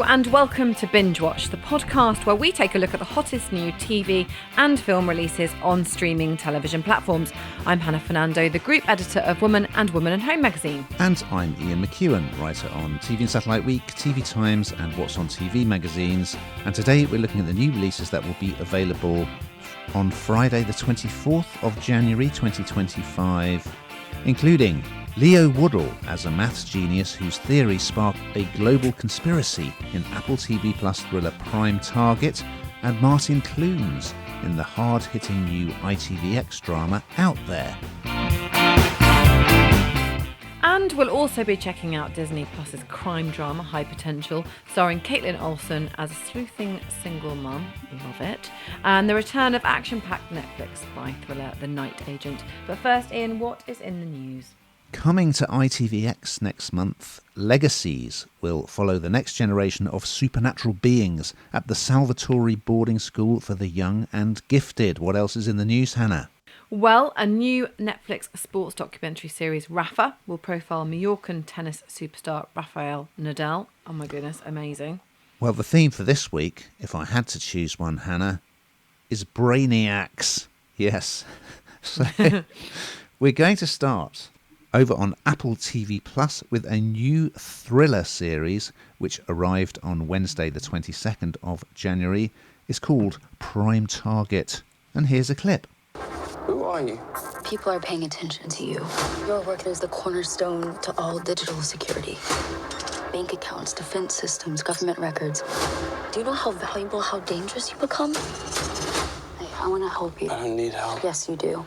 and welcome to Binge Watch, the podcast where we take a look at the hottest new TV and film releases on streaming television platforms. I'm Hannah Fernando, the group editor of Woman and Home magazine. And I'm Ian McEwan, writer on TV and Satellite Week, TV Times and What's on TV magazines. And today we're looking at the new releases that will be available on Friday the 24th of January 2025, including Leo Woodall as a maths genius whose theories spark a global conspiracy in Apple TV Plus thriller Prime Target, and Martin Clunes in the hard-hitting new ITVX drama Out There. And we'll also be checking out Disney Plus's crime drama High Potential, starring Kaitlin Olson as a sleuthing single mum. Love it. And the return of action-packed Netflix spy thriller The Night Agent. But first, Ian, what is in the news? Coming to ITVX next month, Legacies will follow the next generation of supernatural beings at the Salvatore boarding school for the young and gifted. What else is in the news, Hannah? Well, a new Netflix sports documentary series, Rafa, will profile Mallorcan tennis superstar Rafael Nadal. Oh my goodness, amazing. Well, the theme for this week, if I had to choose one, Hannah, is Brainiacs. Yes. So we're going to start over on Apple TV Plus with a new thriller series which arrived on Wednesday the 22nd of January. It's called Prime Target. And here's a clip. Who are you? People are paying attention to you. Your work is the cornerstone to all digital security. Bank accounts, defense systems, government records. Do you know how valuable, how dangerous you become? Hey, I want to help you. I don't need help. Yes, you do.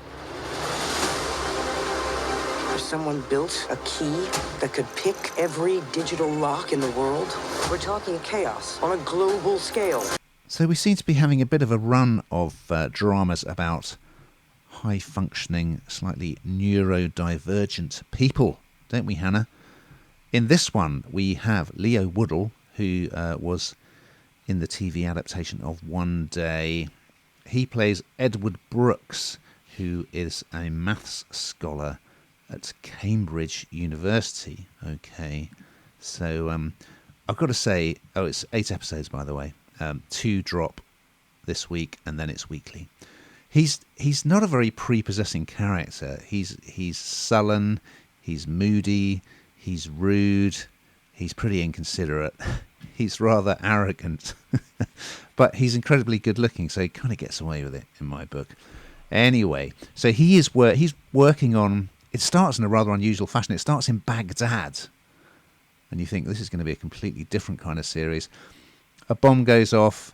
Someone built a key that could pick every digital lock in the world. We're talking chaos on a global scale. So we seem to be having a bit of a run of dramas about high-functioning, slightly neurodivergent people, don't we, Hannah? In this one, we have Leo Woodall, who was in the TV adaptation of One Day. He plays Edward Brooks, who is a maths scholar at Cambridge University. Okay, so I've got to say, it's 8 episodes, by the way. 2 drop this week, and then it's weekly. He's not a very prepossessing character. He's sullen, he's moody, he's rude, he's pretty inconsiderate, he's rather arrogant, but he's incredibly good looking, so he kind of gets away with it in my book. Anyway, so he's working on. It starts in a rather unusual fashion. It starts in Baghdad. And you think this is going to be a completely different kind of series. A bomb goes off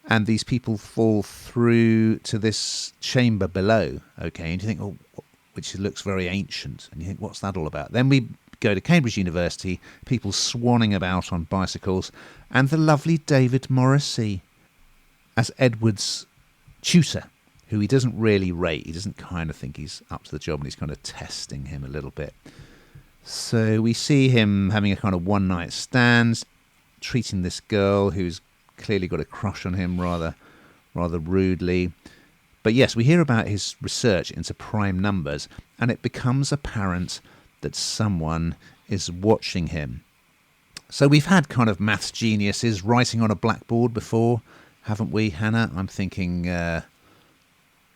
and these people fall through to this chamber below. Okay, and you think, oh, which looks very ancient. And you think, what's that all about? Then we go to Cambridge University, people swanning about on bicycles, and the lovely David Morrissey as Edward's tutor, who he doesn't really rate. He doesn't kind of think he's up to the job, and he's kind of testing him a little bit. So we see him having a kind of one-night stand, treating this girl who's clearly got a crush on him rather rudely. But yes, we hear about his research into prime numbers, and it becomes apparent that someone is watching him. So we've had kind of maths geniuses writing on a blackboard before, haven't we, Hannah? I'm thinking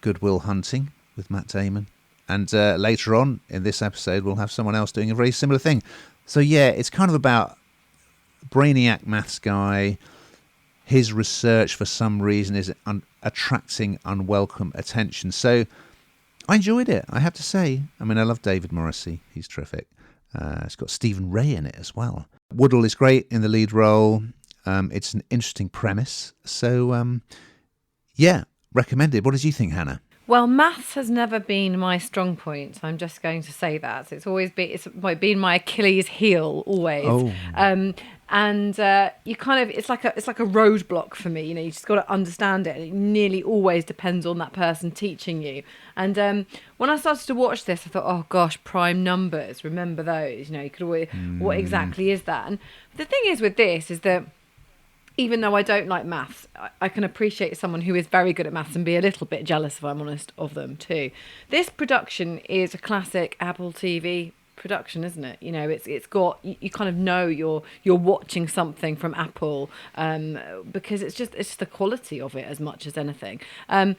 Good Will Hunting with Matt Damon. And later on in this episode, we'll have someone else doing a very similar thing. So yeah, it's kind of about brainiac maths guy. His research, for some reason, is attracting unwelcome attention. So I enjoyed it, I have to say. I mean, I love David Morrissey. He's terrific. It's got Stephen Ray in it as well. Woodall is great in the lead role. It's an interesting premise. So, yeah, recommended. What did you think, Hannah? Well, maths has never been my strong point. I'm just going to say that. It's always been my Achilles heel, always. Oh. And you kind of, it's like a roadblock for me. You know, you just got to understand it. And it nearly always depends on that person teaching you. And when I started to watch this, I thought, oh gosh, prime numbers. Remember those? You know, you could always, what exactly is that? And the thing is with this is that even though I don't like maths, I can appreciate someone who is very good at maths and be a little bit jealous, if I'm honest, of them too. This production is a classic Apple TV production, isn't it? You know, it's got, you kind of know you're watching something from Apple, because it's just the quality of it as much as anything. And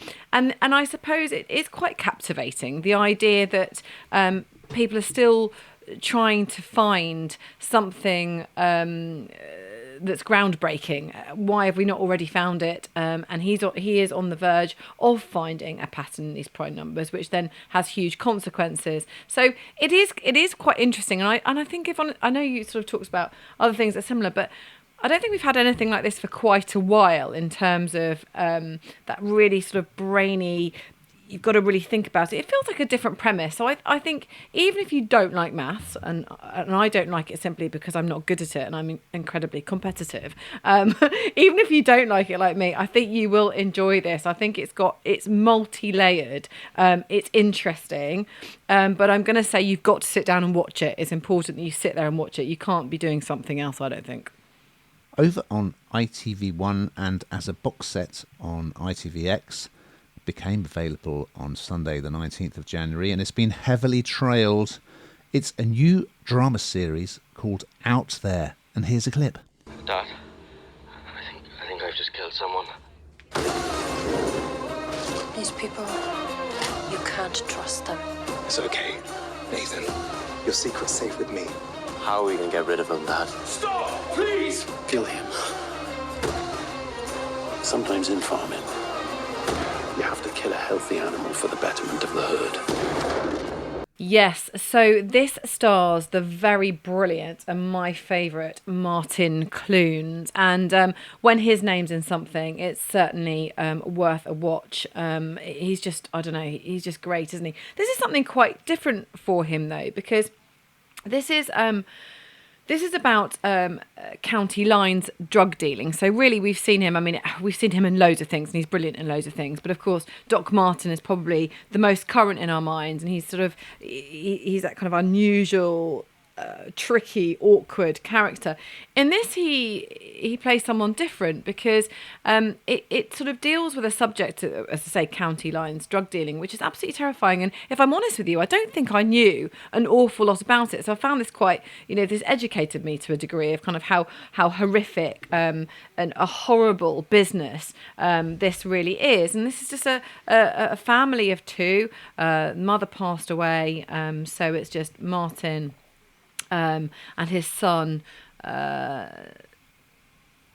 I suppose it is quite captivating, the idea that people are still trying to find something that's groundbreaking. Why have we not already found it? And he is on the verge of finding a pattern in these prime numbers, which then has huge consequences. So it is quite interesting. And I think I know you sort of talked about other things that are similar, but I don't think we've had anything like this for quite a while in terms of that really sort of brainy. You've got to really think about it. It feels like a different premise. So I think even if you don't like maths, and I don't like it simply because I'm not good at it and I'm incredibly competitive, even if you don't like it like me, I think you will enjoy this. I think it's multi-layered, it's interesting, but I'm going to say you've got to sit down and watch it. It's important that you sit there and watch it. You can't be doing something else, I don't think. Over on ITV1 and as a box set on ITVX, became available on Sunday the 19th of January, and it's been heavily trailed. It's a new drama series called Out There, and here's a clip. Dad, I think I've just killed someone. These people, you can't trust them. It's okay, Nathan. Your secret's safe with me. How are we gonna get rid of him, Dad? Stop, please! Kill him. Sometimes in farming, you have to kill a healthy animal for the betterment of the herd. Yes, so this stars the very brilliant and my favourite Martin Clunes, and when his name's in something, it's certainly worth a watch. He's just, I don't know, he's just great, isn't he? This is something quite different for him though, because this is about county lines drug dealing. So really, we've seen him. I mean, we've seen him in loads of things, and he's brilliant in loads of things. But of course, Doc Martin is probably the most current in our minds, and he's he's that kind of unusual, tricky, awkward character. In this, he plays someone different because it sort of deals with a subject, as I say, county lines drug dealing, which is absolutely terrifying. And if I'm honest with you, I don't think I knew an awful lot about it. So I found this quite, this educated me to a degree of kind of how horrific and a horrible business this really is. And this is just a family of two. Mother passed away, so it's just Martin and his son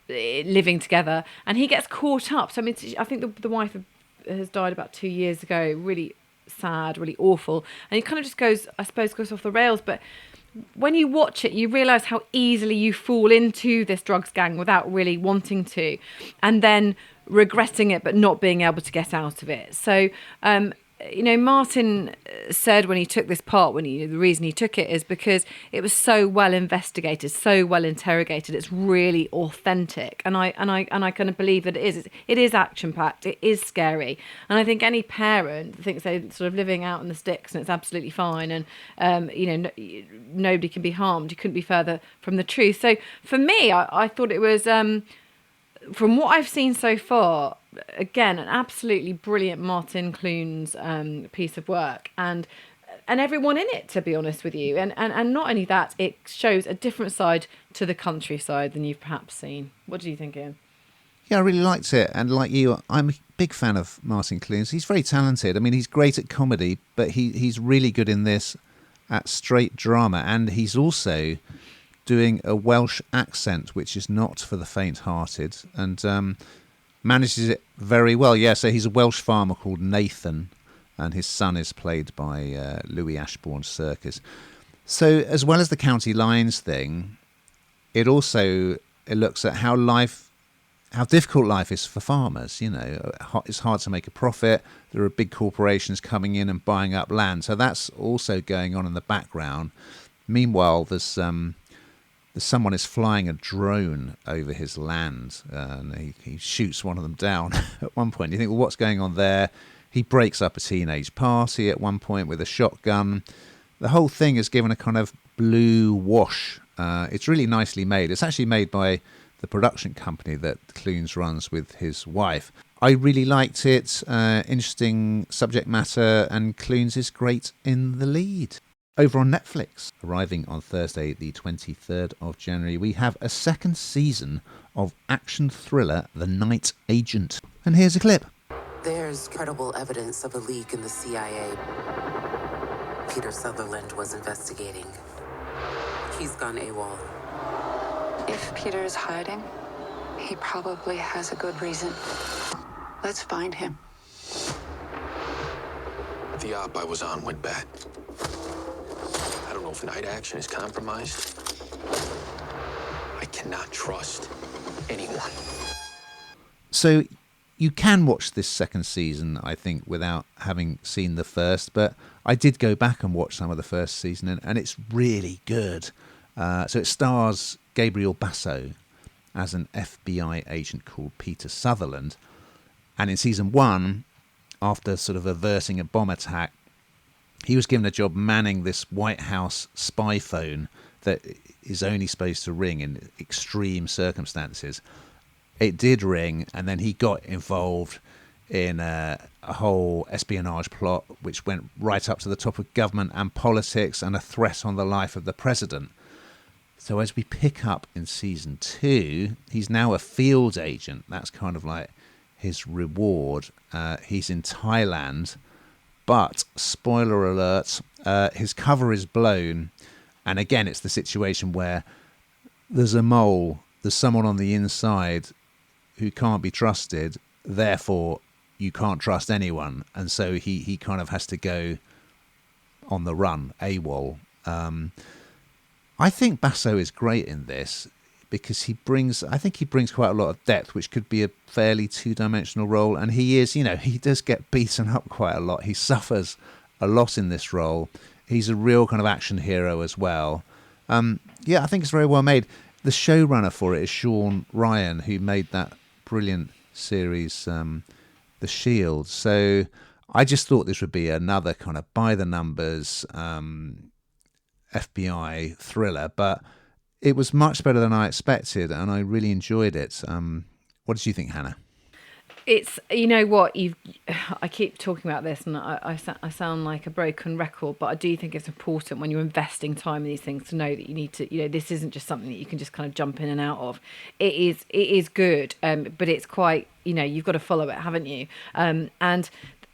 living together, and he gets caught up. So I mean, I think the wife has died about 2 years ago. Really sad, really awful, and he kind of just goes off the rails. But when you watch it, you realise how easily you fall into this drugs gang without really wanting to, and then regretting it but not being able to get out of it. So Martin said when he took this part, the reason he took it is because it was so well investigated, so well interrogated. It's really authentic, and I kind of believe that it is. It is action packed. It is scary, and I think any parent thinks they're sort of living out in the sticks and it's absolutely fine, and nobody can be harmed. You couldn't be further from the truth. So for me, I thought it was. From what I've seen so far, again, an absolutely brilliant Martin Clunes piece of work, and everyone in it, to be honest with you. And not only that, it shows a different side to the countryside than you've perhaps seen. What do you think, Ian? Yeah, I really liked it. And like you, I'm a big fan of Martin Clunes. He's very talented. I mean, he's great at comedy, but he's really good in this at straight drama. And he's also doing a Welsh accent, which is not for the faint-hearted, and manages it very well. Yeah, so he's a Welsh farmer called Nathan, and his son is played by Louis Ashbourne Circus. So as well as the county lines thing, it looks at how difficult life is for farmers. It's hard to make a profit. There are big corporations coming in and buying up land. So that's also going on in the background. Meanwhile, there's someone is flying a drone over his land, and he shoots one of them down at one point. You think, well, what's going on there? He breaks up a teenage party at one point with a shotgun. The whole thing is given a kind of blue wash. It's really nicely made. It's actually made by the production company that Clunes runs with his wife. I really liked it. Interesting subject matter, and Clunes is great in the lead. Over on Netflix, arriving on Thursday, the 23rd of January, we have a second season of action thriller The Night Agent. And here's a clip. There's credible evidence of a leak in the CIA. Peter Sutherland was investigating. He's gone AWOL. If Peter is hiding, he probably has a good reason. Let's find him. The op I was on went bad. I don't know if night action is compromised. I cannot trust anyone. So you can watch this second season, I think, without having seen the first, but I did go back and watch some of the first season, and it's really good. So it stars Gabriel Basso as an FBI agent called Peter Sutherland. And in season 1, after sort of averting a bomb attack, he was given a job manning this White House spy phone that is only supposed to ring in extreme circumstances. It did ring, and then he got involved in a whole espionage plot which went right up to the top of government and politics and a threat on the life of the president. So as we pick up in season 2, he's now a field agent. That's kind of like his reward. He's in Thailand, but spoiler alert, his cover is blown. And again, it's the situation where there's a mole, there's someone on the inside who can't be trusted, therefore you can't trust anyone. And so he kind of has to go on the run, AWOL. I think Basso is great in this because he brings quite a lot of depth, which could be a fairly two-dimensional role. And he is, he does get beaten up quite a lot. He suffers a lot in this role. He's a real kind of action hero as well. I think it's very well made. The showrunner for it is Sean Ryan, who made that brilliant series, The Shield. So I just thought this would be another kind of by-the-numbers FBI thriller, but it was much better than I expected, and I really enjoyed it. What did you think, Hannah? It's, you know what, I keep talking about this and I sound like a broken record, but I do think it's important when you're investing time in these things to know that you need to, this isn't just something that you can just kind of jump in and out of. It is good, but it's quite, you've got to follow it, haven't you? And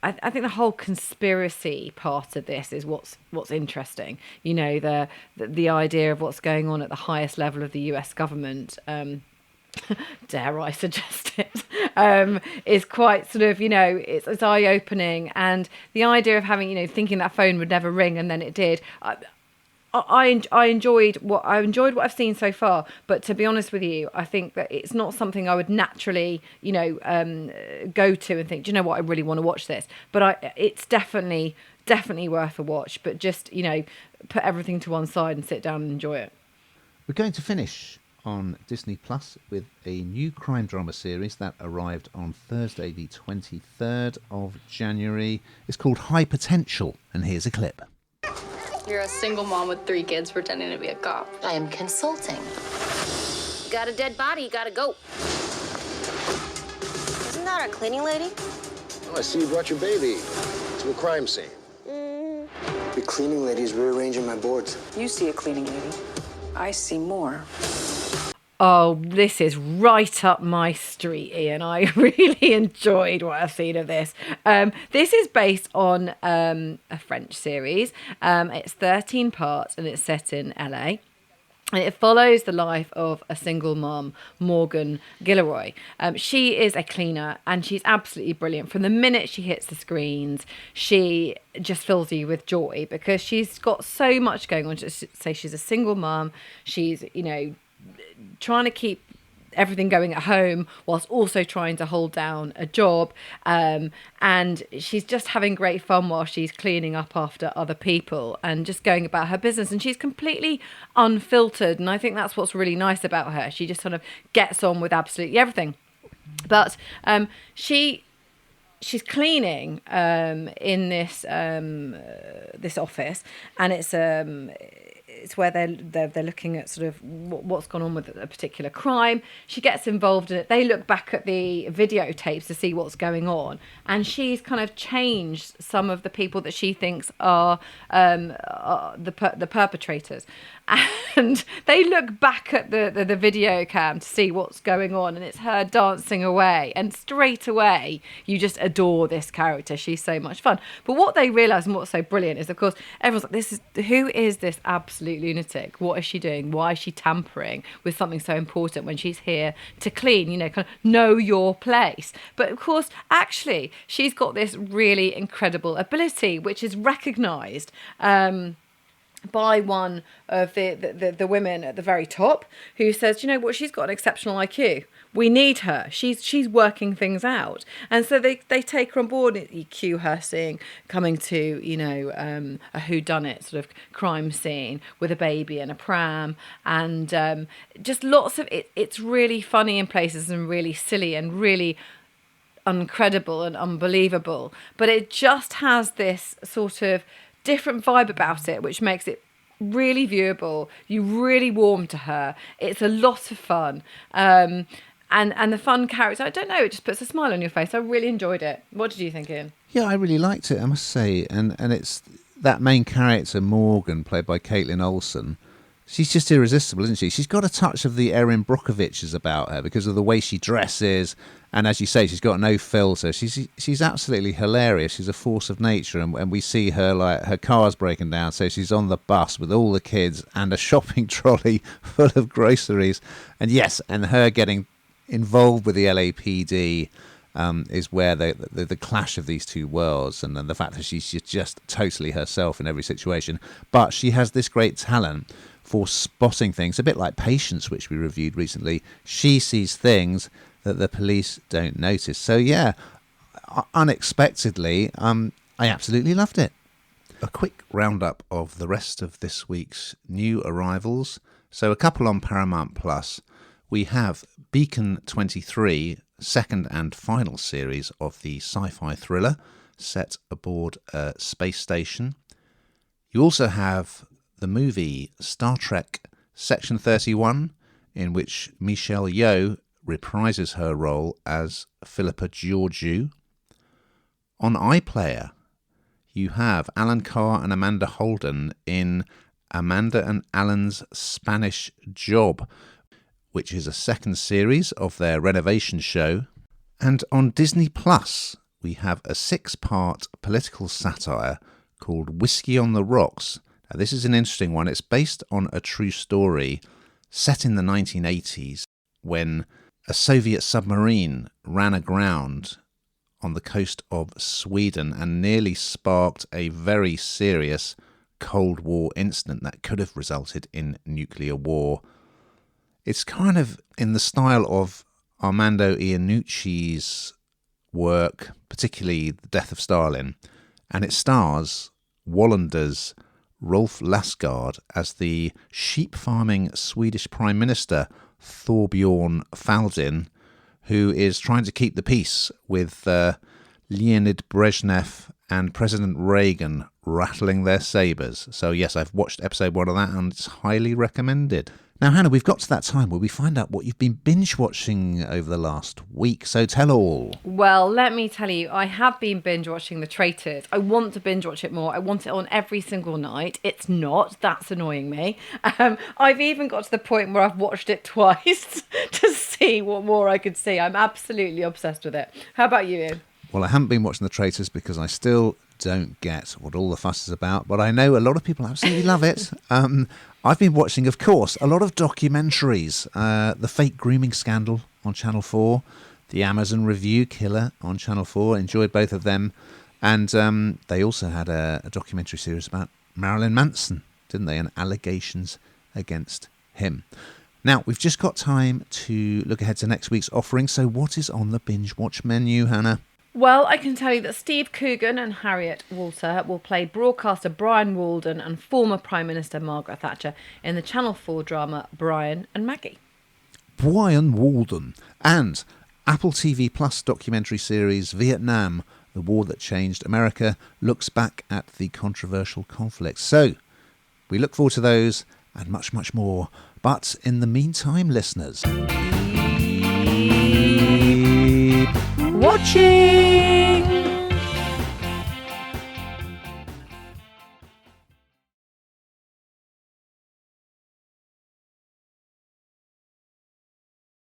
I think the whole conspiracy part of this is what's interesting. The idea of what's going on at the highest level of the US government, dare I suggest it, is quite sort of, it's eye-opening. And the idea of having, thinking that phone would never ring and then it did. I enjoyed what I've seen so far, but to be honest with you, I think that it's not something I would naturally, go to and think, do you know what, I really want to watch this. But it's definitely worth a watch. But just put everything to one side and sit down and enjoy it. We're going to finish on Disney Plus with a new crime drama series that arrived on Thursday, the 23rd of January. It's called High Potential, and here's a clip. You're a single mom with 3 kids pretending to be a cop. I am consulting. Got a dead body, gotta go. Isn't that our cleaning lady? Oh, I see you brought your baby to a crime scene. The cleaning lady's rearranging my boards. You see a cleaning lady. I see more. Oh, this is right up my street, Ian. I really enjoyed what I've seen of this. This is based on a French series. It's 13 parts and it's set in LA. And it follows the life of a single mom, Morgan Gilroy. She is a cleaner and she's absolutely brilliant. From the minute she hits the screens, she just fills you with joy because she's got so much going on. Say she's a single mom. She's, trying to keep everything going at home whilst also trying to hold down a job, and she's just having great fun while she's cleaning up after other people and just going about her business, and she's completely unfiltered, and I think that's what's really nice about her. She just sort of gets on with absolutely everything. But she's cleaning in this office, and it's where they're looking at sort of what's gone on with a particular crime. She gets involved in it. They look back at the videotapes to see what's going on, and she's kind of changed some of the people that she thinks are the perpetrators. And they look back at the video cam to see what's going on, and it's her dancing away, and straight away you just adore this character. She's so much fun. But what they realise, and what's so brilliant, is of course everyone's like, who is this absolute lunatic? What is she doing? Why is she tampering with something so important when she's here to clean, kind of know your place? But of course, actually, she's got this really incredible ability, which is recognised by one of the women at the very top, who says, what, she's got an exceptional IQ. We need her. She's working things out. And so they take her on board. You cue her coming to, a whodunit sort of crime scene with a baby and a pram, and just lots of it. It's really funny in places and really silly and really uncredible and unbelievable. But it just has this sort of different vibe about it, which makes it really viewable. You really warm to her. It's a lot of fun. And the fun character, I don't know, it just puts a smile on your face. I really enjoyed it. What did you think, Ian? Yeah, I really liked it, I must say. And it's that main character, Morgan, played by Kaitlin Olson. She's just irresistible, isn't she? She's got a touch of the Erin Brockoviches about her because of the way she dresses. And as you say, she's got no filter. She's absolutely hilarious. She's a force of nature. And we see her, like, her car's breaking down. So she's on the bus with all the kids and a shopping trolley full of groceries. And yes, and her getting involved with the LAPD is where the clash of these two worlds, and then the fact that she's just totally herself in every situation. But she has this great talent for spotting things, a bit like Patience, which we reviewed recently. She sees things that the police don't notice. So yeah, unexpectedly, I absolutely loved it. A quick roundup of the rest of this week's new arrivals. So a couple on Paramount Plus. We have Beacon 23, second and final series of the sci-fi thriller set aboard a space station. You also have the movie Star Trek Section 31, in which Michelle Yeoh reprises her role as Philippa Georgiou. On iPlayer, you have Alan Carr and Amanda Holden in Amanda and Alan's Spanish Job, which is a second series of their renovation show. And on Disney Plus, we have a 6-part political satire called Whiskey on the Rocks. Now, this is an interesting one. It's based on a true story set in the 1980s when a Soviet submarine ran aground on the coast of Sweden and nearly sparked a very serious Cold War incident that could have resulted in nuclear war. It's kind of in the style of Armando Iannucci's work, particularly The Death of Stalin, and it stars Wallander's Rolf Lassgård as the sheep-farming Swedish Prime Minister Thorbjorn Fälldin, who is trying to keep the peace with Leonid Brezhnev and President Reagan rattling their sabres. So yes, I've watched episode 1 of that and it's highly recommended. Now, Hannah, we've got to that time where we find out what you've been binge-watching over the last week, so tell all. Well, let me tell you, I have been binge-watching The Traitors. I want to binge-watch it more. I want it on every single night. It's not. That's annoying me. I've even got to the point where I've watched it twice to see what more I could see. I'm absolutely obsessed with it. How about you, Ian? Well, I haven't been watching The Traitors because I still don't get what all the fuss is about, but I know a lot of people absolutely love it. I've been watching, of course, a lot of documentaries. The Fake Grooming Scandal on Channel 4, the Amazon Review Killer on Channel 4, enjoyed both of them. And they also had a documentary series about Marilyn Manson, didn't they, and allegations against him. Now, we've just got time to look ahead to next week's offering, so what is on the Binge Watch menu, Hannah? Well, I can tell you that Steve Coogan and Harriet Walter will play broadcaster Brian Walden and former Prime Minister Margaret Thatcher in the Channel 4 drama Brian and Maggie. Brian Walden. And Apple TV Plus documentary series Vietnam, the War That Changed America, looks back at the controversial conflict. So, We look forward to those and much, much more. But in the meantime, listeners, keep watching.